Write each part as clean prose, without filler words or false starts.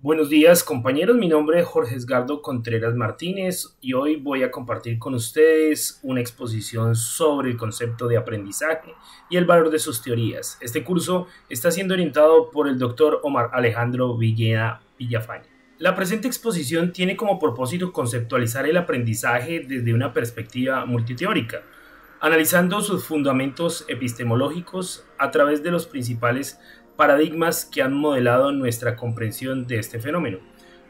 Buenos días compañeros, mi nombre es Jorge Edgardo Contreras Martínez y hoy voy a compartir con ustedes una exposición sobre el concepto de aprendizaje y el valor de sus teorías. Este curso está siendo orientado por el doctor Omar Alejandro Villena Villafañe. La presente exposición tiene como propósito conceptualizar el aprendizaje desde una perspectiva multiteórica, analizando sus fundamentos epistemológicos a través de los principales paradigmas que han modelado nuestra comprensión de este fenómeno.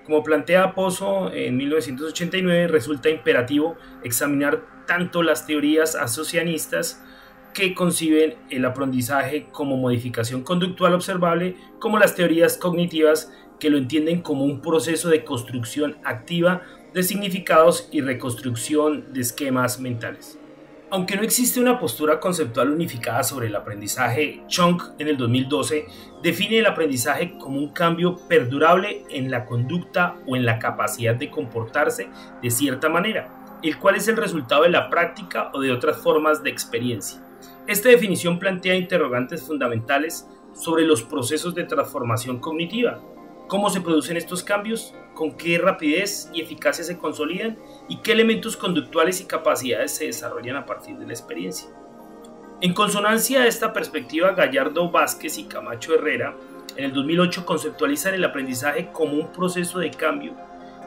Como plantea Pozo en 1989, resulta imperativo examinar tanto las teorías asociacionistas que conciben el aprendizaje como modificación conductual observable, como las teorías cognitivas que lo entienden como un proceso de construcción activa de significados y reconstrucción de esquemas mentales. Aunque no existe una postura conceptual unificada sobre el aprendizaje, Chung en el 2012 define el aprendizaje como un cambio perdurable en la conducta o en la capacidad de comportarse de cierta manera, el cual es el resultado de la práctica o de otras formas de experiencia. Esta definición plantea interrogantes fundamentales sobre los procesos de transformación cognitiva. ¿Cómo se producen estos cambios? ¿Con qué rapidez y eficacia se consolidan? ¿Y qué elementos conductuales y capacidades se desarrollan a partir de la experiencia? En consonancia a esta perspectiva, Gallardo Vázquez y Camacho Herrera en el 2008 conceptualizan el aprendizaje como un proceso de cambio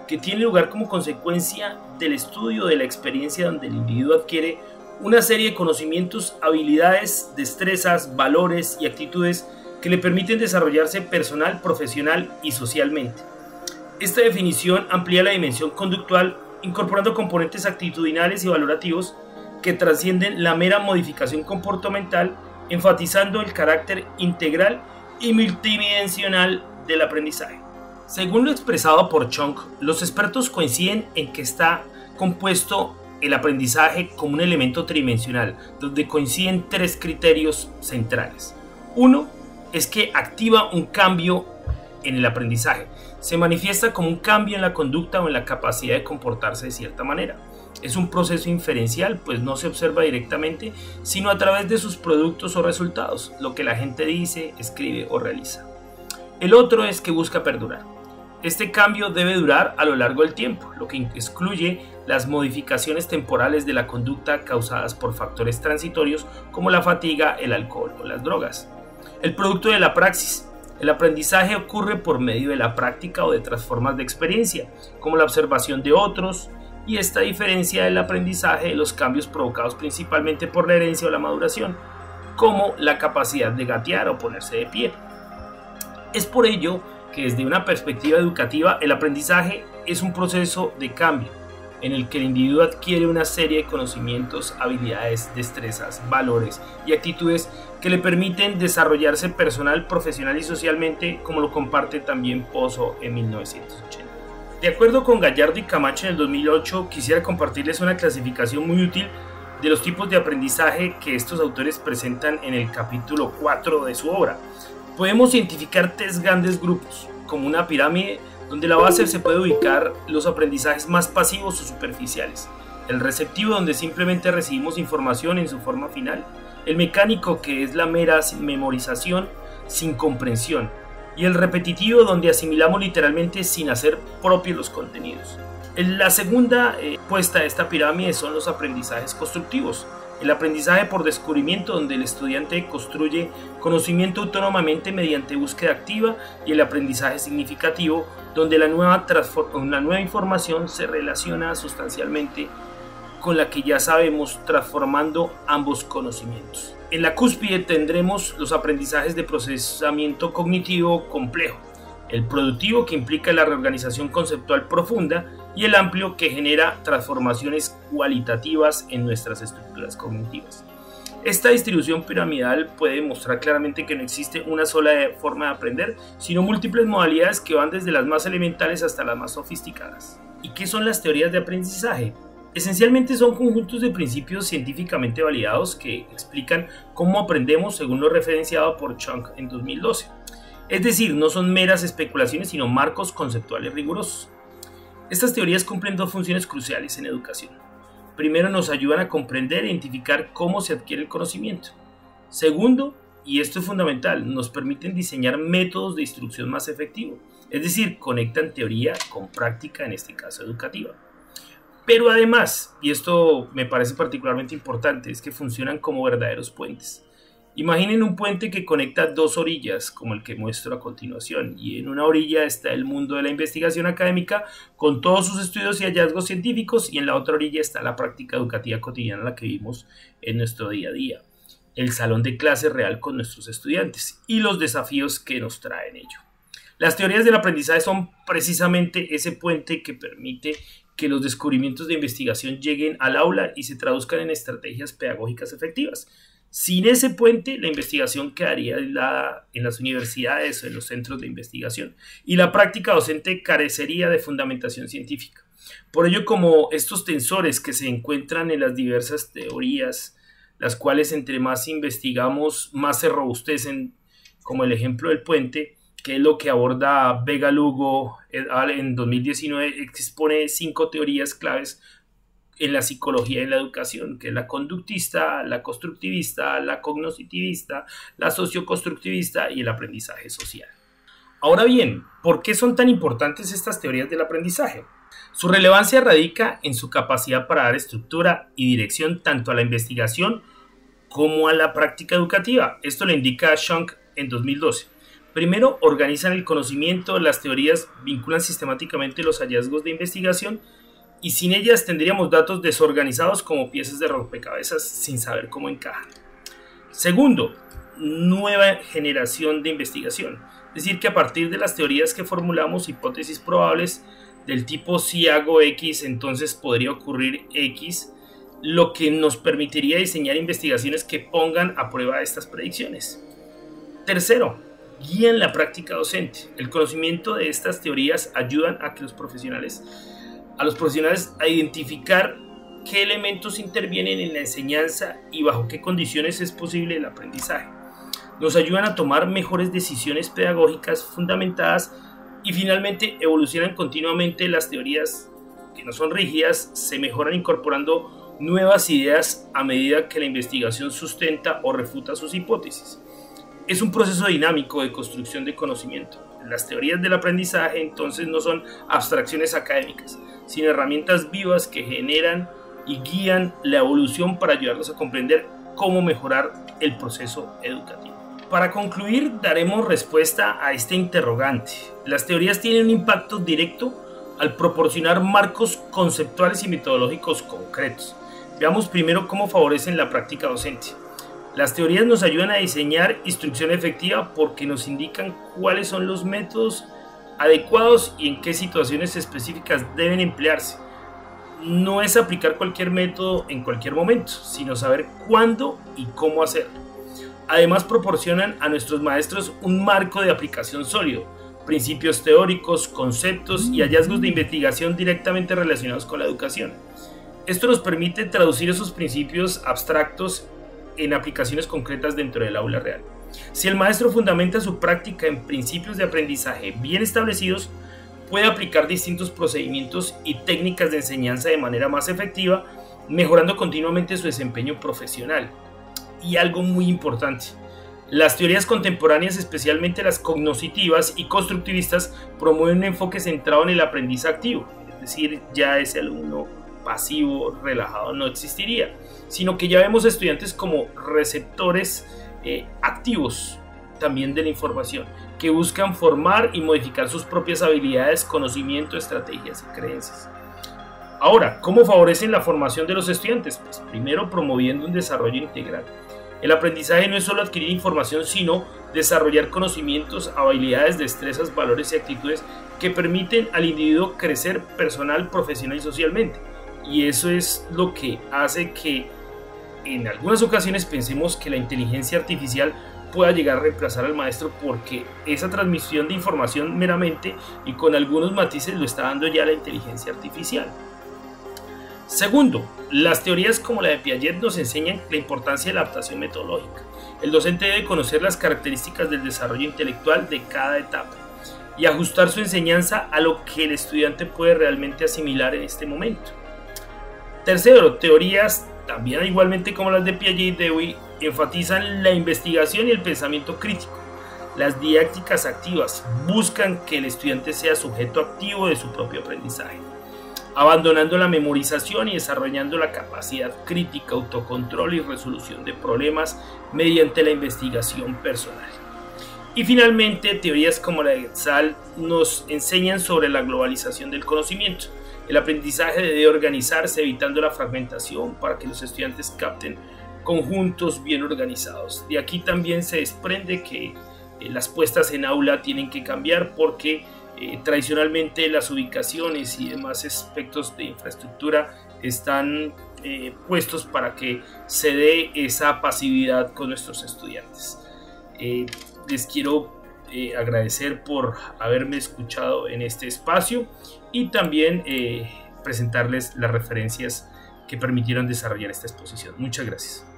que tiene lugar como consecuencia del estudio de la experiencia, donde el individuo adquiere una serie de conocimientos, habilidades, destrezas, valores y actitudes que le permiten desarrollarse personal, profesional y socialmente. Esta definición amplía la dimensión conductual, incorporando componentes actitudinales y valorativos que trascienden la mera modificación comportamental, enfatizando el carácter integral y multidimensional del aprendizaje. Según lo expresado por Chung, los expertos coinciden en que está compuesto el aprendizaje como un elemento tridimensional, donde coinciden tres criterios centrales. Uno, es que activa un cambio en el aprendizaje. Se manifiesta como un cambio en la conducta o en la capacidad de comportarse de cierta manera. Es un proceso inferencial, pues no se observa directamente, sino a través de sus productos o resultados, lo que la gente dice, escribe o realiza. El otro es que busca perdurar. Este cambio debe durar a lo largo del tiempo, lo que excluye las modificaciones temporales de la conducta causadas por factores transitorios como la fatiga, el alcohol o las drogas. El producto de la praxis. El aprendizaje ocurre por medio de la práctica o de otras formas de experiencia, como la observación de otros, y esta diferencia del aprendizaje de los cambios provocados principalmente por la herencia o la maduración, como la capacidad de gatear o ponerse de pie. Es por ello que desde una perspectiva educativa el aprendizaje es un proceso de cambio, en el que el individuo adquiere una serie de conocimientos, habilidades, destrezas, valores y actitudes que le permiten desarrollarse personal, profesional y socialmente, como lo comparte también Pozo en 1980. De acuerdo con Gallardo y Camacho en el 2008, quisiera compartirles una clasificación muy útil de los tipos de aprendizaje que estos autores presentan en el capítulo 4 de su obra. Podemos identificar tres grandes grupos, como una pirámide, donde la base se puede ubicar los aprendizajes más pasivos o superficiales, el receptivo, donde simplemente recibimos información en su forma final, el mecánico, que es la mera memorización sin comprensión, y el repetitivo, donde asimilamos literalmente sin hacer propios los contenidos. La segunda puesta de esta pirámide son los aprendizajes constructivos. El aprendizaje por descubrimiento, donde el estudiante construye conocimiento autónomamente mediante búsqueda activa, y el aprendizaje significativo, donde la nueva información se relaciona sustancialmente con la que ya sabemos, transformando ambos conocimientos. En la cúspide tendremos los aprendizajes de procesamiento cognitivo complejo, el productivo, que implica la reorganización conceptual profunda, y el amplio, que genera transformaciones cualitativas en nuestras estructuras cognitivas. Esta distribución piramidal puede mostrar claramente que no existe una sola forma de aprender, sino múltiples modalidades que van desde las más elementales hasta las más sofisticadas. ¿Y qué son las teorías de aprendizaje? Esencialmente son conjuntos de principios científicamente validados que explican cómo aprendemos, según lo referenciado por Chung en 2012. Es decir, no son meras especulaciones, sino marcos conceptuales rigurosos. Estas teorías cumplen dos funciones cruciales en educación. Primero, nos ayudan a comprender e identificar cómo se adquiere el conocimiento. Segundo, y esto es fundamental, nos permiten diseñar métodos de instrucción más efectivos. es decir, conectan teoría con práctica, en este caso educativa. Pero además, y esto me parece particularmente importante, es que funcionan como verdaderos puentes. Imaginen un puente que conecta dos orillas, como el que muestro a continuación, y en una orilla está el mundo de la investigación académica con todos sus estudios y hallazgos científicos, y en la otra orilla está la práctica educativa cotidiana, la que vimos en nuestro día a día, el salón de clase real con nuestros estudiantes y los desafíos que nos traen ello. Las teorías del aprendizaje son precisamente ese puente que permite que los descubrimientos de investigación lleguen al aula y se traduzcan en estrategias pedagógicas efectivas. Sin ese puente, la investigación quedaría aislada en las universidades o en los centros de investigación y la práctica docente carecería de fundamentación científica. Por ello, como estos tensores que se encuentran en las diversas teorías, las cuales entre más investigamos, más se robustecen, como el ejemplo del puente, que es lo que aborda Vega Lugo et al. En 2019, expone 5 teorías claves en la psicología y en la educación, que es la conductista, la constructivista, la cognoscitivista, la socioconstructivista y el aprendizaje social. Ahora bien, ¿por qué son tan importantes estas teorías del aprendizaje? Su relevancia radica en su capacidad para dar estructura y dirección tanto a la investigación como a la práctica educativa. Esto lo indica Schunk en 2012. Primero, organizan el conocimiento, las teorías vinculan sistemáticamente los hallazgos de investigación y sin ellas tendríamos datos desorganizados como piezas de rompecabezas sin saber cómo encajan. Segundo, nueva generación de investigación. Es decir, que a partir de las teorías que formulamos hipótesis probables del tipo si hago X, entonces podría ocurrir X, lo que nos permitiría diseñar investigaciones que pongan a prueba estas predicciones. Tercero, guían la práctica docente. El conocimiento de estas teorías ayudan a los profesionales a identificar qué elementos intervienen en la enseñanza y bajo qué condiciones es posible el aprendizaje. Nos ayudan a tomar mejores decisiones pedagógicas fundamentadas y finalmente evolucionan continuamente. Las teorías que no son rígidas se mejoran incorporando nuevas ideas a medida que la investigación sustenta o refuta sus hipótesis. Es un proceso dinámico de construcción de conocimiento. Las teorías del aprendizaje entonces no son abstracciones académicas, sino herramientas vivas que generan y guían la evolución para ayudarnos a comprender cómo mejorar el proceso educativo. Para concluir, daremos respuesta a este interrogante. Las teorías tienen un impacto directo al proporcionar marcos conceptuales y metodológicos concretos. Veamos primero cómo favorecen la práctica docente. Las teorías nos ayudan a diseñar instrucción efectiva porque nos indican cuáles son los métodos adecuados y en qué situaciones específicas deben emplearse. No es aplicar cualquier método en cualquier momento, sino saber cuándo y cómo hacerlo. Además, proporcionan a nuestros maestros un marco de aplicación sólido, principios teóricos, conceptos y hallazgos de investigación directamente relacionados con la educación. Esto nos permite traducir esos principios abstractos en aplicaciones concretas dentro del aula real. Si el maestro fundamenta su práctica en principios de aprendizaje bien establecidos, puede aplicar distintos procedimientos y técnicas de enseñanza de manera más efectiva, mejorando continuamente su desempeño profesional. Y algo muy importante, las teorías contemporáneas, especialmente las cognoscitivas y constructivistas, promueven un enfoque centrado en el aprendizaje activo, es decir, ya ese alumno pasivo, relajado no existiría, sino que ya vemos estudiantes como receptores activos también de la información, que buscan formar y modificar sus propias habilidades, conocimiento, estrategias y creencias. Ahora, ¿cómo favorecen la formación de los estudiantes? Pues primero, promoviendo un desarrollo integral. El aprendizaje no es solo adquirir información, sino desarrollar conocimientos, habilidades, destrezas, valores y actitudes que permiten al individuo crecer personal, profesional y socialmente. Y eso es lo que hace que en algunas ocasiones pensemos que la inteligencia artificial pueda llegar a reemplazar al maestro, porque esa transmisión de información meramente y con algunos matices lo está dando ya la inteligencia artificial. Segundo, las teorías como la de Piaget nos enseñan la importancia de la adaptación metodológica. El docente debe conocer las características del desarrollo intelectual de cada etapa y ajustar su enseñanza a lo que el estudiante puede realmente asimilar en este momento. Tercero, teorías también igualmente como las de Piaget y Dewey enfatizan la investigación y el pensamiento crítico. Las didácticas activas buscan que el estudiante sea sujeto activo de su propio aprendizaje, abandonando la memorización y desarrollando la capacidad crítica, autocontrol y resolución de problemas mediante la investigación personal. Y finalmente, teorías como la de Getzal nos enseñan sobre la globalización del conocimiento. El aprendizaje debe organizarse evitando la fragmentación para que los estudiantes capten conjuntos bien organizados. De aquí también se desprende que las puestas en aula tienen que cambiar porque tradicionalmente las ubicaciones y demás aspectos de infraestructura están puestos para que se dé esa pasividad con nuestros estudiantes. Les quiero agradecer por haberme escuchado en este espacio y también presentarles las referencias que permitieron desarrollar esta exposición. Muchas gracias.